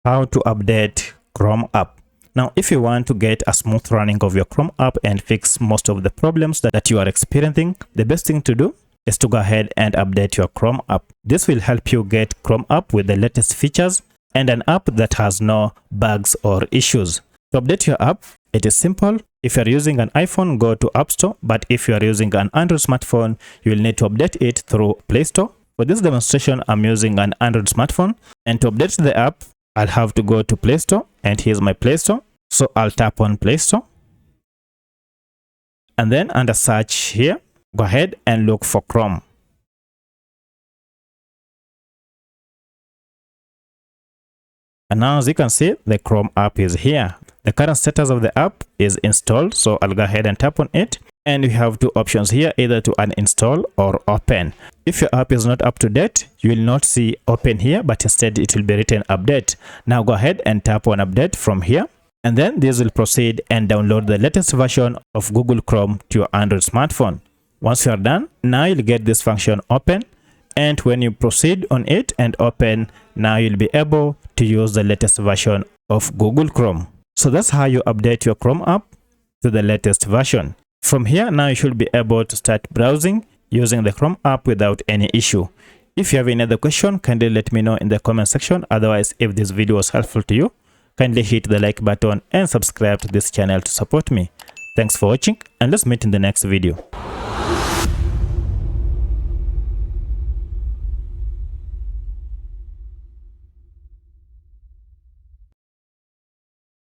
How to update Chrome app. Now, if you want to get a smooth running of your Chrome app and fix most of the problems that you are experiencing, the best thing to do is to go ahead and update your Chrome app. This will help you get Chrome app with the latest features and an app that has no bugs or issues. To update your app, it is simple. If you are using an iPhone, go to App Store, but if you are using an Android smartphone, you will need to update it through Play Store. For this demonstration, I'm using an Android smartphone, and to update the app, I'll have to go to Play Store, and here's my Play Store. So I'll tap on Play Store. And then under search here, go ahead and look for Chrome. And now as you can see, the Chrome app is here. The current status of the app is installed. So I'll go ahead and tap on it. And we have two options here, either to uninstall or open. If your app is not up to date, you will not see open here, but instead it will be written update. Now go ahead and tap on update from here. And then this will proceed and download the latest version of Google Chrome to your Android smartphone. Once you are done, now you'll get this function open. And when you proceed on it and open, now you'll be able to use the latest version of Google Chrome. So that's how you update your Chrome app to the latest version. From here, now you should be able to start browsing using the Chrome app without any issue. If you have any other question, kindly let me know in the comment section. Otherwise, if this video was helpful to you, kindly hit the like button and subscribe to this channel to support me. Thanks for watching, and let's meet in the next video.